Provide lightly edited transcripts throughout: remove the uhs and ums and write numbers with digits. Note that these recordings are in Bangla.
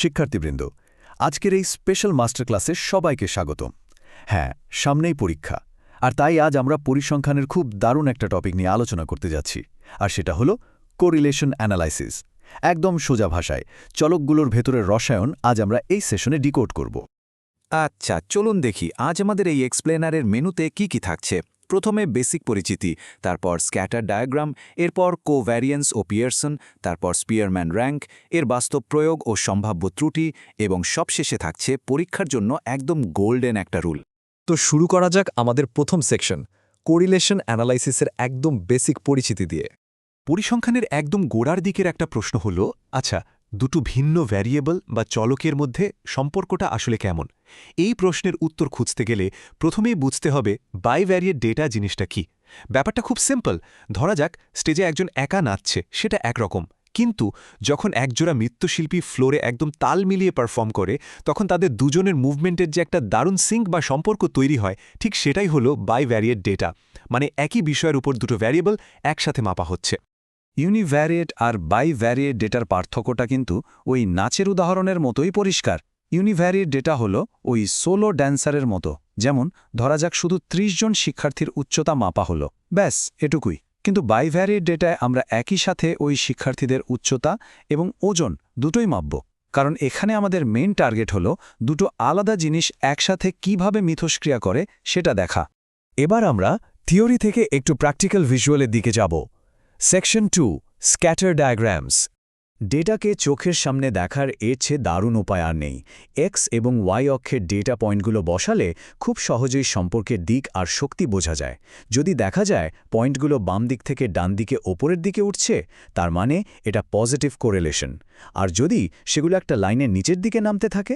শিক্ষার্থীবৃন্দ, আজকের এই স্পেশাল মাস্টার ক্লাসে সবাইকে স্বাগতম। হ্যাঁ, সামনেই পরীক্ষা, আর তাই আজ আমরা পরিসংখ্যানের খুব দারুণ একটা টপিক নিয়ে আলোচনা করতে যাচ্ছি, আর সেটা হলো কোরিলেশন অ্যানালাইসিস। একদম সোজা ভাষায় চলকগুলোর ভেতরের রসায়ন আজ আমরা এই সেশনে ডিকোড করব। আচ্ছা, চলুন দেখি আজ আমাদের এই এক্সপ্লেনারের মেনুতে কি থাকছে। প্রথমে বেসিক পরিচিতি, তারপর স্ক্যাটার ডায়াগ্রাম, এরপর কোভ্যারিয়েন্স ও পিয়ারসন, তারপর স্পিয়ারম্যান র্যাঙ্ক, এর বাস্তব প্রয়োগ ও সম্ভাব্য ত্রুটি, এবং সবশেষে থাকছে পরীক্ষার জন্য একদম গোল্ডেন একটা রুল। তো শুরু করা যাক আমাদের প্রথম সেকশন, কোরিলেশন অ্যানালাইসিসের একদম বেসিক পরিচিতি দিয়ে। পরিসংখ্যানের একদম গোড়ার দিকের একটা প্রশ্ন হল, আচ্ছা, দুটো ভিন্ন ভ্যারিয়েবল বা চলকের মধ্যে সম্পর্কটা আসলে কেমন? এই প্রশ্নের উত্তর খুঁজতে গেলে প্রথমেই বুঝতে হবে বাইভ্যারিয়েট ডেটা জিনিসটা কি। ব্যাপারটা খুব সিম্পল। ধরা যাক স্টেজে একজন একা নাচছে, সেটা একরকম, কিন্তু যখন একজোড়া নৃত্যশিল্পী ফ্লোরে একদম তাল মিলিয়ে পারফর্ম করে, তখন তাদের দুজনের মুভমেন্টের যে একটা দারুণ সিঙ্ক বা সম্পর্ক তৈরি হয়, ঠিক সেটাই হলো বাইভ্যারিয়েট ডেটা। মানে একই বিষয়ের উপর দুটো ভ্যারিয়েবল একসাথে মাপা হচ্ছে। ইউনিভ্যারিয়েট আর বাইভ্যারিয়েট ডেটার পার্থক্যটা কিন্তু ওই নাচের উদাহরণের মতোই পরিষ্কার। ইউনিভ্যারিয়েট ডেটা হলো ওই সোলো ড্যান্সারের মতো, যেমন ধরা যাক শুধু ৩০ জন শিক্ষার্থীর উচ্চতা মাপা হলো, ব্যাস এটুকুই। কিন্তু বাইভ্যারিয়েট ডেটায় আমরা একই সাথে ওই শিক্ষার্থীদের উচ্চতা এবং ওজন দুটোই মাপব, কারণ এখানে আমাদের মেইন টার্গেট হলো দুটো আলাদা জিনিস একসাথে কিভাবে মিথস্ক্রিয়া করে সেটা দেখা। এবার আমরা থিওরি থেকে একটু প্র্যাকটিক্যাল ভিজুয়ালের দিকে যাব। Section 2, scatter diagrams. ডেটাকে চোখের সামনে দেখার এর চেয়ে দারুণ উপায় আর নেই। এক্স এবং ওয়াই অক্ষের ডেটা পয়েন্টগুলো বসালে খুব সহজেই সম্পর্কের দিক আর শক্তি বোঝা যায়। যদি দেখা যায় পয়েন্টগুলো বাম দিক থেকে ডান দিকে ওপরের দিকে উঠছে, তার মানে এটা পজিটিভ কোরিলেশন। আর যদি সেগুলো একটা লাইনের নিচের দিকে নামতে থাকে,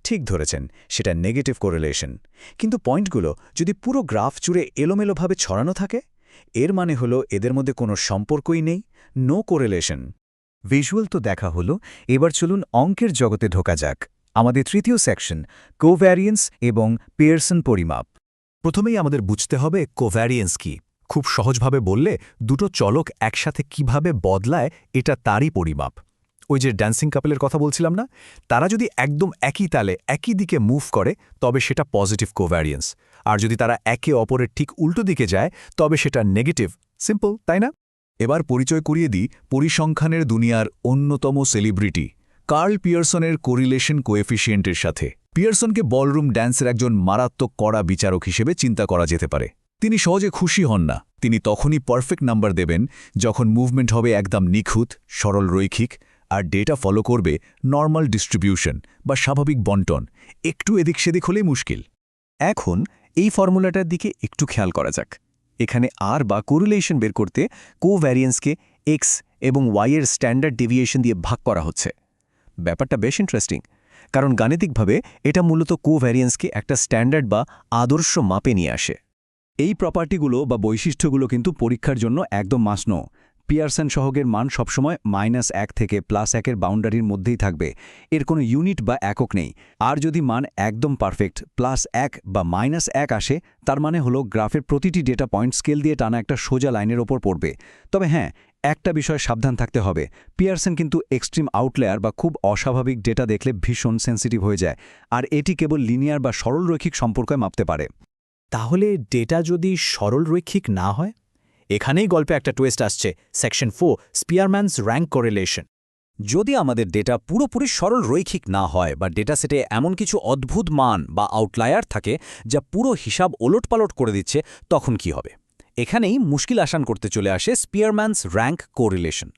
ঠিক ধরেছেন, সেটা নেগেটিভ কোরিলেশন। কিন্তু পয়েন্টগুলো যদি পুরো গ্রাফ জুড়ে এলোমেলোভাবে ছড়ানো থাকে, এর মানে হলো এদের মধ্যে কোনো সম্পর্কই নেই, নো কোরিলেশন। ভিজুয়াল তো দেখা হলো, এবার চলুন অঙ্কের জগতে ঢোকা যাক। আমাদের তৃতীয় সেকশন, কোভ্যারিয়েন্স এবং পিয়ারসন পরিমাপ। প্রথমেই আমাদের বুঝতে হবে কোভ্যারিয়েন্স কি। খুব সহজভাবে বললে, দুটো চলক একসাথে কিভাবে বদলায় এটা তারই পরিমাপ। ওই যে ড্যান্সিং কাপলের কথা বলছিলাম না, তারা যদি একদম একই তালে একই দিকে মুভ করে, তবে সেটা পজিটিভ কোভ্যারিয়েন্স। আর যদি তারা একে অপরের ঠিক উল্টো দিকে যায়, তবে সেটা নেগেটিভ। সিম্পল, তাই না? এবার পরিচয় করিয়ে দিই পরিসংখ্যানের দুনিয়ার অন্যতম সেলিব্রিটি কার্ল পিয়ারসনের কোরিলেশন কোএফিসিয়েন্টের সাথে। পিয়ারসনকে বলরুম ড্যান্সের একজন মারাত্মক কড়া বিচারক হিসেবে চিন্তা করা যেতে পারে। তিনি সহজে খুশি হন না। তিনি তখনই পারফেক্ট নাম্বার দেবেন যখন মুভমেন্ট হবে একদম নিখুঁত, সরল রৈখিক, আর ডেটা ফলো করবে নর্মাল ডিস্ট্রিবিউশন বা স্বাভাবিক বন্টন। একটু এদিক সেদিক হলেই মুশকিল। এখন এই ফর্মুলাটার দিকে একটু খেয়াল করা যাক। এখানে আর বা কোরিলেশন বের করতে কোভ্যারিয়েন্সকে এক্স এবং ওয়াই এর স্ট্যান্ডার্ড ডেভিয়েশন দিয়ে ভাগ করা হচ্ছে। ব্যাপারটা বেশ ইন্টারেস্টিং, কারণ গাণিতিকভাবে এটা মূলত কোভ্যারিয়েন্সকে একটা স্ট্যান্ডার্ড বা আদর্শ মাপে নিয়ে আসে। এই প্রপার্টিগুলো বা বৈশিষ্ট্যগুলো কিন্তু পরীক্ষার জন্য একদম মাস্ট নো। পিয়ারসন সহগের মান সবসময় -1 থেকে +1 বাউন্ডারির মধ্যেই থাকবে। এর কোনো ইউনিট বা একক নেই। আর যদি মান একদম পারফেক্ট +1 বা -1 আসে, তার মানে হলো গ্রাফের প্রতিটি ডেটা পয়েন্ট স্কেল দিয়ে টানা একটা সোজা লাইনের ওপর পড়বে। তবে হ্যাঁ, একটা বিষয় সাবধান থাকতে হবে, পিয়ারসন কিন্তু এক্সট্রিম আউটলেয়ার বা খুব অস্বাভাবিক ডেটা দেখলে ভীষণ সেন্সিটিভ হয়ে যায়, আর এটি কেবল লিনিয়ার বা সরলরৈখিক সম্পর্কে মাপতে পারে। তাহলে ডেটা যদি সরলরৈখিক না হয়? এখানেই গল্পে একটা টুইস্ট আসছে। Section 4, Spearman's rank correlation. যদি আমাদের ডেটা পুরোপুরি সরল রৈখিক না হয় বা ডেটা সেটে এমন কিছু অদ্ভুত মান বা আউটলায়ার থাকে যা পুরো হিসাব ওলটপালট করে দিচ্ছে, তখন কি হবে? এখানেই মুশকিল আসান করতে চলে আসে স্পিয়ারম্যানস র্যাঙ্ক কোরিলেশন।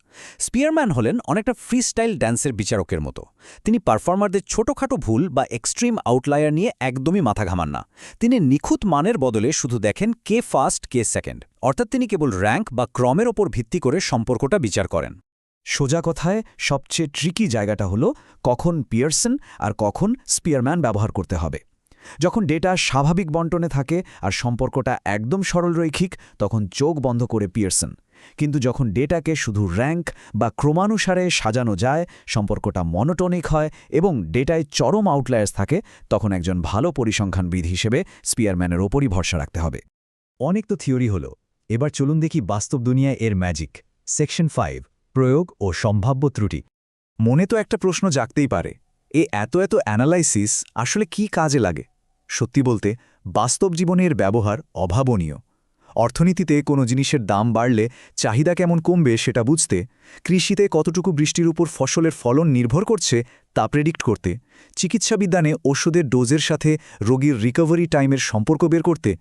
স্পিয়ারম্যান হলেন অনেকটা ফ্রিস্টাইল ড্যান্সের বিচারকের মতো। তিনি পারফর্মারদের ছোটোখাটো ভুল বা এক্সট্রিম আউটলায়ার নিয়ে একদমই মাথা ঘামান না। তিনি নিখুঁত মানের বদলে শুধু দেখেন কে ফার্স্ট কে সেকেন্ড, অর্থাৎ তিনি কেবল র্যাঙ্ক বা ক্রমের ওপর ভিত্তি করে সম্পর্কটা বিচার করেন। সোজা কথায় সবচেয়ে ট্রিকি জায়গাটা হলো কখন পিয়ারসন আর কখন স্পিয়ারম্যান ব্যবহার করতে হবে। যখন ডেটা স্বাভাবিক বন্টনে থাকে আর সম্পর্কটা একদম সরলরৈখিক, তখন চোখ বন্ধ করে পিয়ারসন। কিন্তু যখন ডেটাকে শুধু র্যাঙ্ক বা ক্রমানুসারে সাজানো যায়, সম্পর্কটা মনোটনিক হয় এবং ডেটায় চরম আউটলায়ার্স থাকে, তখন একজন ভালো পরিসংখ্যানবিদ হিসেবে স্পিয়ারম্যানের ওপরই ভরসা রাখতে হবে। অনেক তো থিওরি হলো, এবার চলুন দেখি বাস্তব দুনিয়ায় এর ম্যাজিক। সেকশন 5, প্রয়োগ ও সম্ভাব্য ত্রুটি। মনে তো একটা প্রশ্ন জাগতেই পারে, এত অ্যানালাইসিস আসলে কি কাজে লাগে? সত্যি বলতে বাস্তব জীবনের ব্যবহার অভাবনীয়। অর্থনীতিতে কোনো জিনিসের দাম বাড়লে চাহিদা কেমন কমবে সেটা বুঝতে, কৃষিতে কতটুকু বৃষ্টির উপর ফসলের ফলন নির্ভর করছে তা প্রেডিক্ট করতে, চিকিৎসাবিজ্ঞানে ওষুধের ডোজের সাথে রোগীর রিকভারি টাইমের সম্পর্ক বের করতে,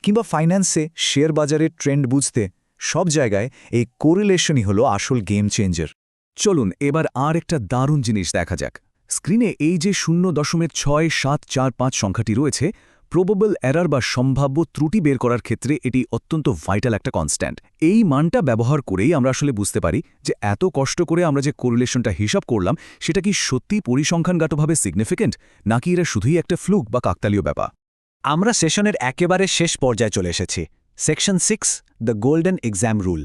কিংবা ফাইন্যান্সে শেয়ার বাজারের ট্রেন্ড বুঝতে, সব জায়গায় এই কোরিলেশনই হলো আসল গেম চেঞ্জার। চলুন এবার আর একটা দারুণ জিনিস দেখা যাক। স্ক্রিনে এই যে 0.6745 সংখ্যাটি রয়েছে, প্রোবাবল এরর বা সম্ভাব্য ত্রুটি বের করার ক্ষেত্রে এটি অত্যন্ত ভাইটাল একটা কনস্ট্যান্ট। এই মানটা ব্যবহার করেই আমরা আসলে বুঝতে পারি যে এত কষ্ট করে আমরা যে কোরিলেশনটা হিসাব করলাম সেটা কি সত্যি পরিসংখ্যানগতভাবে সিগনিফিকেন্ট, নাকি এরা শুধুই একটা ফ্লুক বা কাকতালীয় ব্যাপার। আমরা সেশনের একেবারে শেষ পর্যায়ে চলে এসেছি। Section 6, the golden exam rule.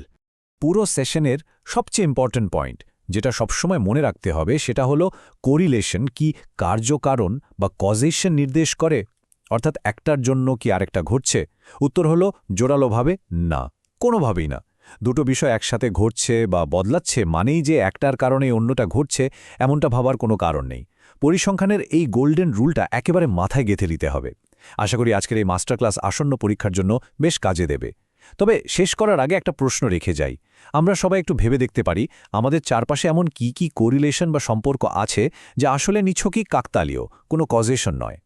পুরো সেশনের সবচেয়ে ইম্পর্ট্যান্ট পয়েন্ট, যেটা সবসময় মনে রাখতে হবে, সেটা হলো কোরিলেশন কি কার্যকারণ বা কজেশন নির্দেশ করে, অর্থাৎ একটার জন্য কি আরেকটা ঘটছে। উত্তর হলো জোরালোভাবে না, কোনোভাবেই না। দুটো বিষয় একসাথে ঘটছে বা বদলাচ্ছে মানেই যে একটার কারণে অন্যটা ঘটছে এমনটা ভাবার কোনো কারণ নেই। পরিসংখ্যানের এই গোল্ডেন রুলটা একেবারে মাথায় গেঁথে দিতে হবে। আশা করি আজকের এই মাস্টার ক্লাস আসন্ন পরীক্ষার জন্য বেশ কাজে দেবে। তবে শেষ করার আগে একটা প্রশ্ন রেখে যাই। আমরা সবাই একটু ভেবে দেখতে পারি আমাদের চারপাশে এমন কি কোরিলেশন বা সম্পর্ক আছে যা আসলে নিছকই কাকতালীয়, কোনো কজেশন নয়।